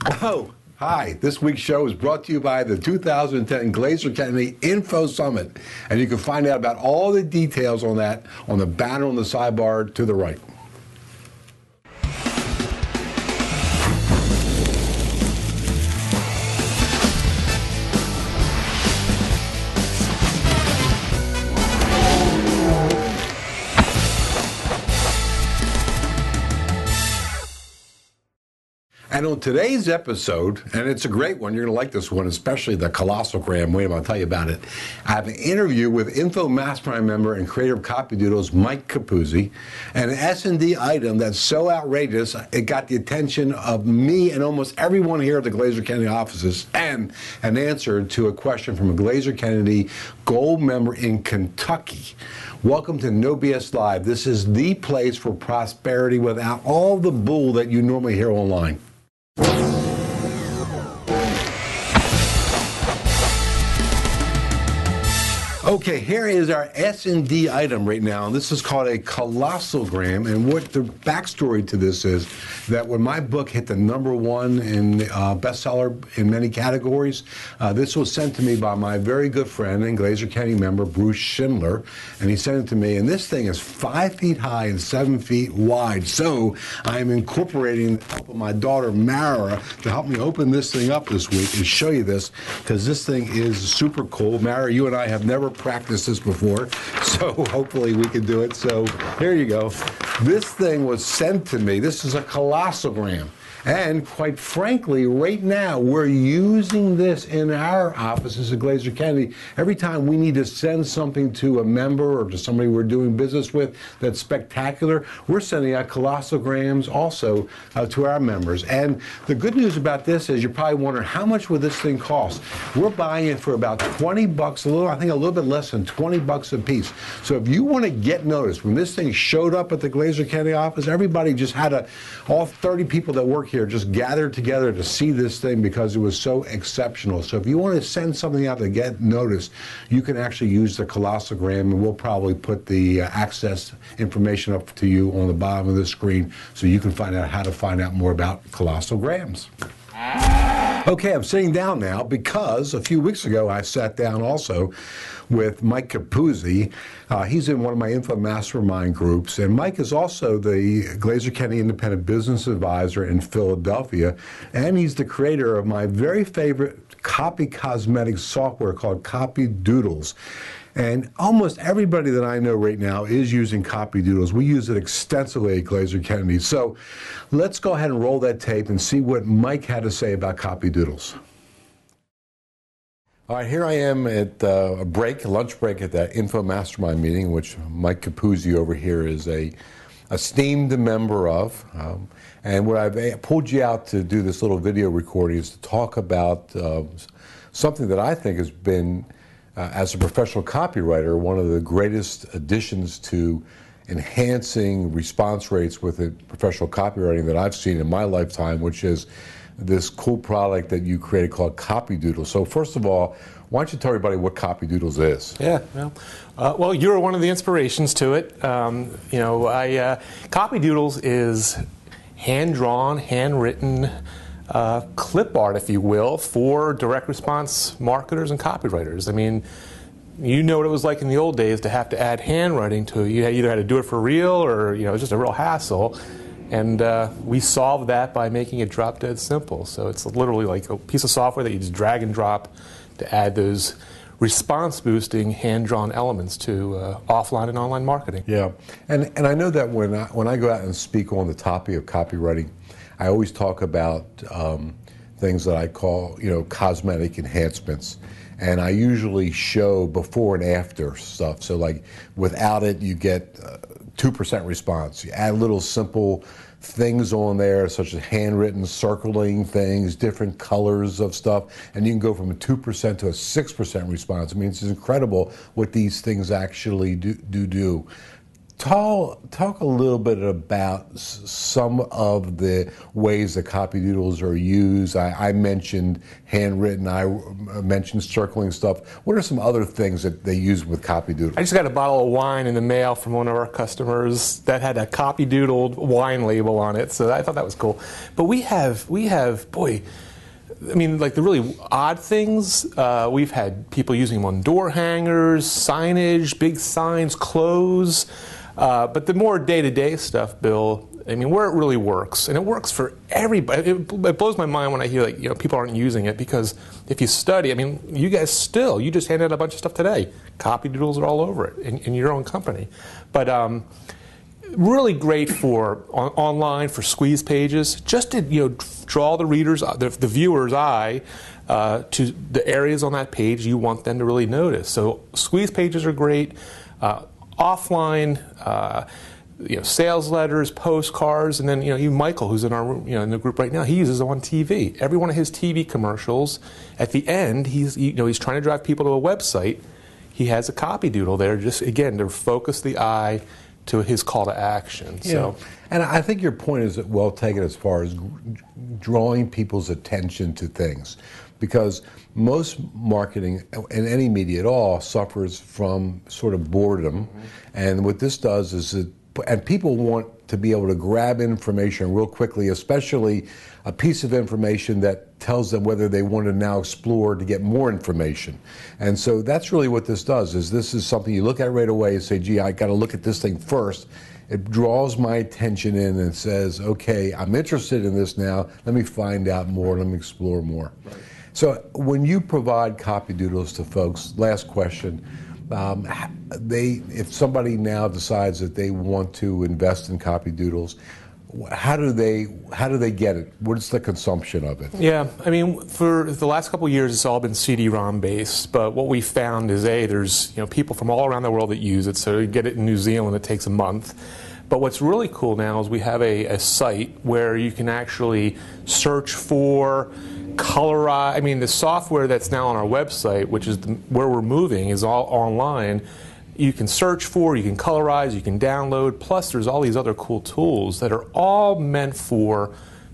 Oh, hi. This week's show is brought to you by the 2010 Glazer Kennedy Info Summit. And you can find out about all the details on that on the banner on the sidebar to the right. And on today's episode, and it's a great one, you're going to like this one, especially the Colossalgram. Wait a minute, I'll tell you about it. I have an interview with Info Mastermind member and creator of Copy Doodles, Mike Capuzzi, and an S&D item that's so outrageous, it got the attention of me and almost everyone here at the Glazer Kennedy offices, and an answer to a question from a Glazer Kennedy Gold member in Kentucky. Welcome to No BS Live. This is the place for prosperity without all the bull that you normally hear online. Okay, here is our S&D item right now. This is called a Colossalgram, and what the backstory to this is that when my book hit the #1 in bestseller in many categories, this was sent to me by my very good friend and Glazer Kennedy member, Bruce Schindler, and he sent it to me, and this thing is 5 feet high and 7 feet wide. So I am incorporating the help of my daughter, Mara, to help me open this thing up this week and show you this, because this thing is super cool. Mara, you and I have never practiced this before, so hopefully we can do it. So here you go. This thing was sent to me. This is a Colossalgram. And quite frankly, right now, we're using this in our offices at Glazer Kennedy. Every time we need to send something to a member or to somebody we're doing business with that's spectacular, we're sending out Colossalgrams also to our members. And the good news about this is you're probably wondering, how much would this thing cost? We're buying it for about 20 bucks, I think a little bit less than 20 bucks a piece. So if you want to get noticed, when this thing showed up at the Glazer Kennedy office, everybody just had all 30 people that work here just gathered together to see this thing because it was so exceptional. So if you want to send something out to get noticed, you can actually use the Colossalgram, and we'll probably put the access information up to you on the bottom of the screen so you can find out how to find out more about Colossalgrams. Okay, I'm sitting down now because a few weeks ago I sat down also with Mike Capuzzi. He's in one of my Info Mastermind groups, and Mike is also the Glazer Kennedy Independent Business Advisor in Philadelphia, and he's the creator of my very favorite copy cosmetic software called Copy Doodles. And almost everybody that I know right now is using Copy Doodles. We use it extensively at Glazer Kennedy. So let's go ahead and roll that tape and see what Mike had to say about Copy Doodles. All right, here I am at a lunch break at that Info Mastermind meeting, which Mike Capuzzi over here is a esteemed member of. And what I've pulled you out to do this little video recording is to talk about something that I think has been, as a professional copywriter, one of the greatest additions to enhancing response rates with professional copywriting that I've seen in my lifetime, which is this cool product that you created called Copy Doodles. So first of all, why don't you tell everybody what Copy Doodles is? Yeah, well, you're one of the inspirations to it. Copy Doodles is hand-drawn, handwritten clip art, if you will, for direct response marketers and copywriters. I mean, you know what it was like in the old days to have to add handwriting to it. You either had to do it for real or, it was just a real hassle. And we solved that by making it drop dead simple. So it's literally like a piece of software that you just drag and drop to add those response boosting hand-drawn elements to offline and online marketing. Yeah, and I know that when I go out and speak on the topic of copywriting, I always talk about things that I call, cosmetic enhancements. And I usually show before and after stuff. So like without it, you get 2% response. You add little simple things on there, such as handwritten, circling things, different colors of stuff, and you can go from a 2% to a 6% response. I mean, it's incredible what these things actually do. Talk a little bit about some of the ways that copy doodles are used. I mentioned handwritten. I mentioned circling stuff. What are some other things that they use with copy doodles? I just got a bottle of wine in the mail from one of our customers that had a copy doodled wine label on it, so I thought that was cool. But we have, boy, I mean, like the really odd things, we've had people using them on door hangers, signage, big signs, clothes. But the more day-to-day stuff, Bill, I mean, where it really works, and it works for everybody. It blows my mind when I hear, like, people aren't using it, because if you study, I mean, you guys you just handed out a bunch of stuff today. Copy doodles are all over it in your own company. But really great for online, for squeeze pages, just to draw the reader's, the viewer's eye to the areas on that page you want them to really notice. So squeeze pages are great. Offline, sales letters, postcards, and then even Michael, who's in our in the group right now, he uses them on TV. Every one of his TV commercials, at the end, he's trying to drive people to a website. He has a copy doodle there, just again to focus the eye to his call to action. Yeah. So, and I think your point is well taken as far as drawing people's attention to things, because most marketing in any media at all suffers from sort of boredom, and what this does is and people want to be able to grab information real quickly, especially a piece of information that tells them whether they want to now explore to get more information. And so that's really what this does, is this is something you look at right away and say, gee, I got to look at this thing first. It draws my attention in and says, okay, I'm interested in this now. Let me find out more. Let me explore more. Right. So when you provide copy doodles to folks, last question, if somebody now decides that they want to invest in copy doodles, how do they get it? What's the consumption of it? Yeah, I mean, for the last couple of years, it's all been CD-ROM based. But what we found is, there's people from all around the world that use it. So you get it in New Zealand, it takes a month. But what's really cool now is we have a site where you can actually search for, colorize. I mean, the software that's now on our website, which is where we're moving, is all online. You can search for, you can colorize, you can download, plus there's all these other cool tools that are all meant for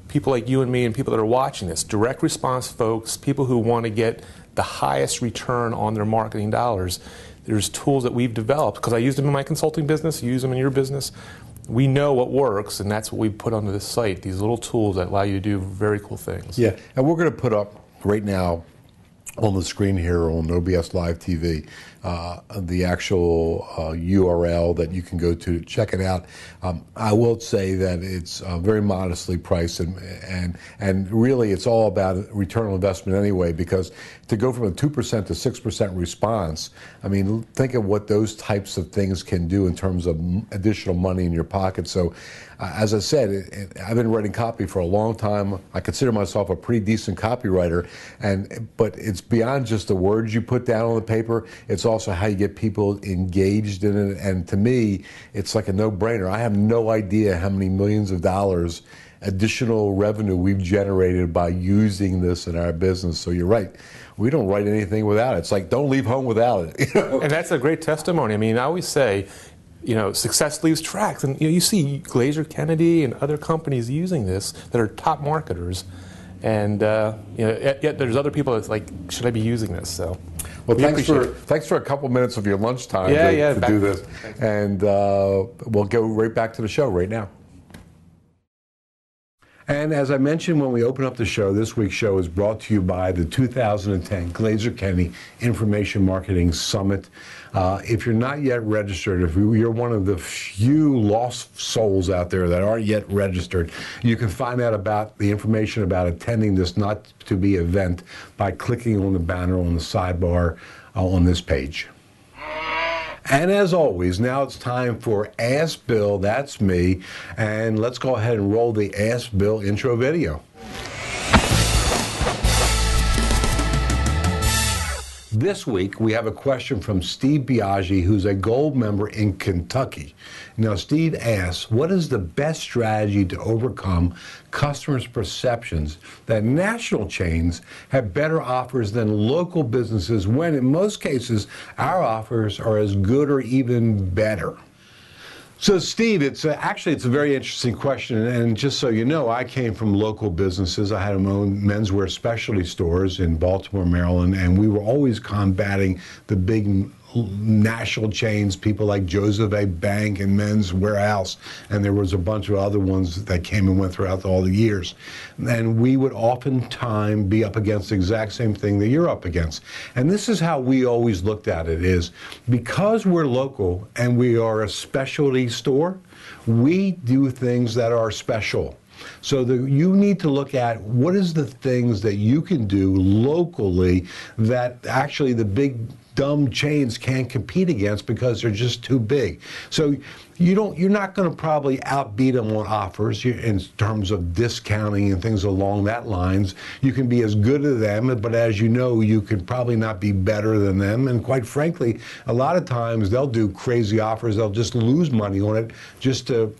people like you and me and people that are watching this, direct response folks, people who want to get the highest return on their marketing dollars. There's tools that we've developed, because I use them in my consulting business, you use them in your business. We know what works, and that's what we put onto this site, these little tools that allow you to do very cool things. Yeah, and we're going to put up right now on the screen here on OBS Live TV the actual URL that you can go to check it out. I will say that it's very modestly priced, and really it's all about return on investment anyway, because to go from a 2% to 6% response, I mean, think of what those types of things can do in terms of additional money in your pocket. So as I said, I've been writing copy for a long time. I consider myself a pretty decent copywriter, but it's beyond just the words you put down on the paper. It's also how you get people engaged in it. And to me, it's like a no-brainer. I have no idea how many millions of dollars additional revenue we've generated by using this in our business. So you're right. We don't write anything without it. It's like, don't leave home without it. And that's a great testimony. I mean, I always say, success leaves tracks. And you see Glazer Kennedy and other companies using this that are top marketers. And yet there's other people that's like, should I be using this? So, well, thanks for a couple minutes of your lunchtime to do this. And we'll go right back to the show right now. And as I mentioned when we opened up the show, this week's show is brought to you by the 2010 Glazer Kennedy Information Marketing Summit. If you're not yet registered, if you're one of the few lost souls out there that aren't yet registered, you can find out about the information about attending this not-to-be event by clicking on the banner on the sidebar on this page. And as always, now it's time for Ask Bill, that's me, and let's go ahead and roll the Ask Bill intro video. This week, we have a question from Steve Biaggi, who's a gold member in Kentucky. Now, Steve asks, what is the best strategy to overcome customers' perceptions that national chains have better offers than local businesses when, in most cases, our offers are as good or even better? So, Steve, actually it's a very interesting question, and just so you know, I came from local businesses. I had my own menswear specialty stores in Baltimore, Maryland, and we were always combating the big national chains, people like Joseph A. Bank and Men's Warehouse, and there was a bunch of other ones that came and went throughout all the years. And we would oftentimes be up against the exact same thing that you're up against. And this is how we always looked at it, is because we're local and we are a specialty store, we do things that are special. So you need to look at what is the things that you can do locally that actually the big dumb chains can't compete against because they're just too big. So you're not going to probably outbeat them on offers in terms of discounting and things along that lines. You can be as good as them, but as you know, you can probably not be better than them. And quite frankly, a lot of times they'll do crazy offers. They'll just lose money on it just to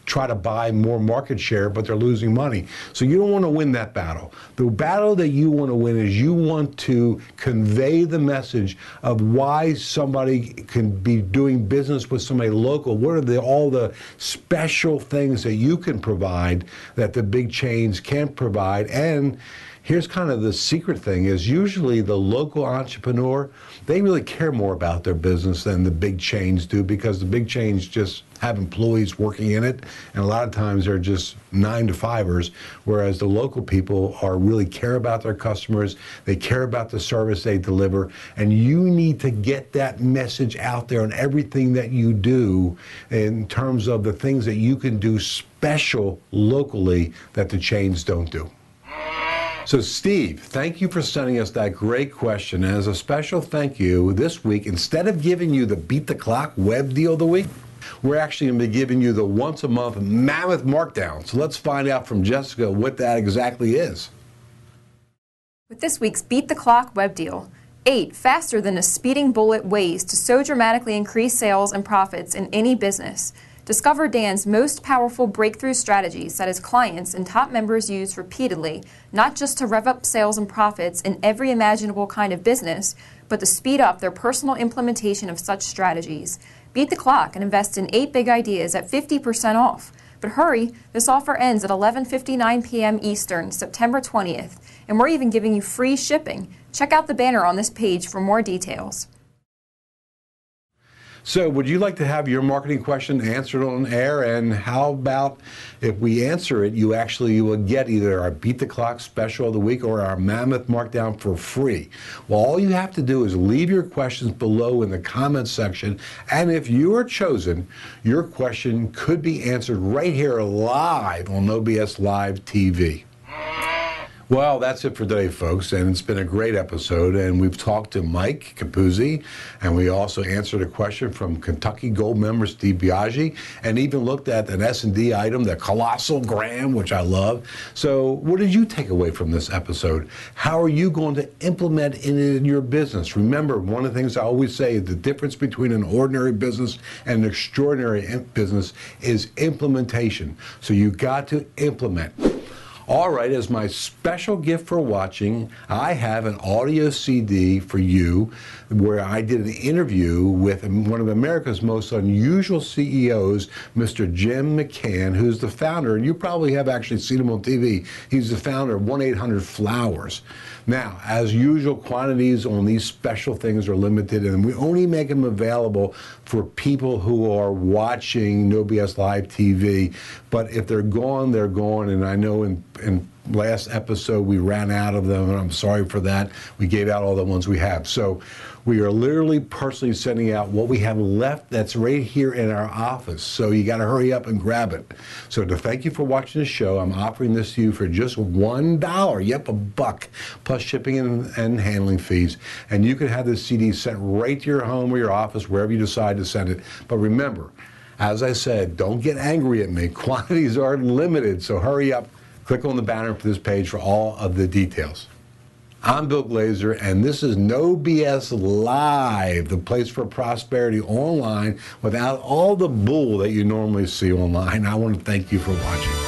try to buy more market share, but they're losing money. So you don't want to win that battle. The battle that you want to win is you want to convey the message of why somebody can be doing business with somebody local. What are all the special things that you can provide that the big chains can't provide? And here's kind of the secret thing is usually the local entrepreneur, they really care more about their business than the big chains do, because the big chains just have employees working in it, and a lot of times they're just 9-to-5ers, whereas the local people really care about their customers, they care about the service they deliver, and you need to get that message out there on everything that you do in terms of the things that you can do special locally that the chains don't do. So Steve, thank you for sending us that great question. And as a special thank you, this week, instead of giving you the Beat the Clock web deal of the week, we're actually going to be giving you the once-a-month mammoth markdown. So let's find out from Jessica what that exactly is. With this week's Beat the Clock web deal, 8 faster than a speeding bullet ways to so dramatically increase sales and profits in any business. Discover Dan's most powerful breakthrough strategies that his clients and top members use repeatedly, not just to rev up sales and profits in every imaginable kind of business, but to speed up their personal implementation of such strategies. Beat the clock and invest in 8 big ideas at 50% off. But hurry, this offer ends at 11:59 p.m. Eastern, September 20th, and we're even giving you free shipping. Check out the banner on this page for more details. So would you like to have your marketing question answered on air? And how about if we answer it, you will get either our Beat the Clock special of the week or our Mammoth Markdown for free. Well, all you have to do is leave your questions below in the comments section. And if you are chosen, your question could be answered right here live on No BS Live TV. Well, that's it for today, folks, and it's been a great episode, and we've talked to Mike Capuzzi, and we also answered a question from Kentucky Gold member Steve Biaggi, and even looked at an S&D item, the Colossal Gram, which I love. So what did you take away from this episode? How are you going to implement it in your business? Remember, one of the things I always say is the difference between an ordinary business and an extraordinary business is implementation. So you got to implement. All right, as my special gift for watching, I have an audio CD for you where I did an interview with one of America's most unusual CEOs, Mr. Jim McCann, who's the founder, and you probably have actually seen him on TV. He's the founder of 1-800-Flowers. Now, as usual, quantities on these special things are limited, and we only make them available for people who are watching No BS Live TV. But if they're gone, they're gone. And I know in last episode we ran out of them, and I'm sorry for that. We gave out all the ones we have. So we are literally personally sending out what we have left that's right here in our office. So you got to hurry up and grab it. So to thank you for watching the show, I'm offering this to you for just $1. Yep, $1, plus shipping and handling fees. And you can have this CD sent right to your home or your office, wherever you decide to send it. But remember, as I said, don't get angry at me. Quantities are limited, so hurry up. Click on the banner for this page for all of the details. I'm Bill Glazer, and this is No BS Live, the place for prosperity online without all the bull that you normally see online. I want to thank you for watching.